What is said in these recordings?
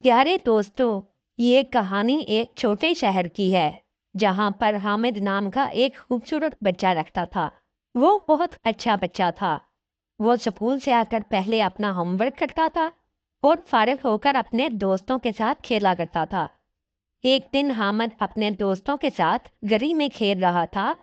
प्यारे दोस्तों, ये कहानी एक छोटे शहर की है जहाँ पर हामिद नाम का एक खूबसूरत बच्चा रहता था। वो बहुत अच्छा बच्चा था। वो स्कूल से आकर पहले अपना होमवर्क करता था और फारिग होकर अपने दोस्तों के साथ खेला करता था। एक दिन हामिद अपने दोस्तों के साथ गली में खेल रहा था।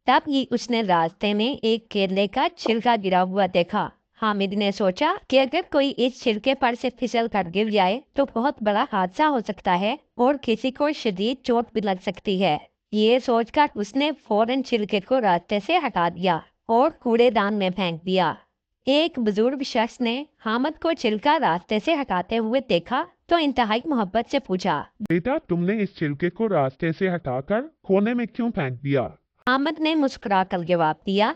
तभी उसने रास्ते में एक केले का छिलका गिरा हुआ देखा। हामिद ने सोचा कि अगर कोई इस छिलके पर से फिसल कर गिर जाए तो बहुत बड़ा हादसा हो सकता है और किसी को शदीद चोट भी लग सकती है। ये सोचकर उसने फौरन छिलके को रास्ते से हटा दिया और कूड़ेदान में फेंक दिया। एक बुजुर्ग शख्स ने हामिद को छिलका रास्ते से हटाते हुए देखा तो इंतहाई मोहब्बत से पूछा। बेटा, तुमने इस छिलके को रास्ते से हटाकर कोने में क्यों फेंक दिया? हामिद ने मुस्कुराकर जवाब दिया।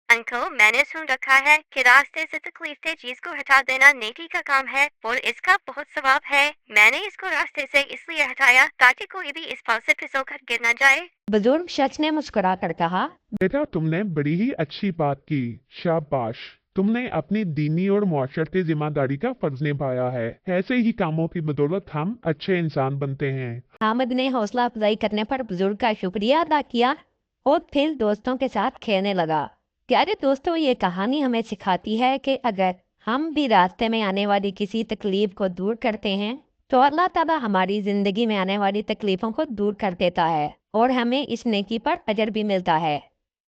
अंकल, मैंने सुन रखा है कि रास्ते से तकलीफ दे चीज को हटा देना नेकी का काम है और इसका बहुत सवाब है। मैंने इसको रास्ते से इसलिए हटाया ताकि कोई भी इस फल से फिसल कर गिर न जाए। बुजुर्ग शख्स ने मुस्कुराकर कहा। बेटा, तुमने बड़ी ही अच्छी बात की। शाबाश। तुमने अपनी दीनी और मुआशरती जिम्मेदारी का फर्ज निभाया है। ऐसे ही कामों की बदौलत हम अच्छे इंसान बनते हैं। हामिद ने हौसला अफजाई करने पर बुजुर्ग का शुक्रिया अदा किया और फिर दोस्तों के साथ खेलने लगा। प्यारे दोस्तों, ये कहानी हमें सिखाती है कि अगर हम भी रास्ते में आने वाली किसी तकलीफ को दूर करते हैं तो अल्लाह ताला हमारी जिंदगी में आने वाली तकलीफों को दूर कर देता है और हमें इस नेकी पर अजर भी मिलता है।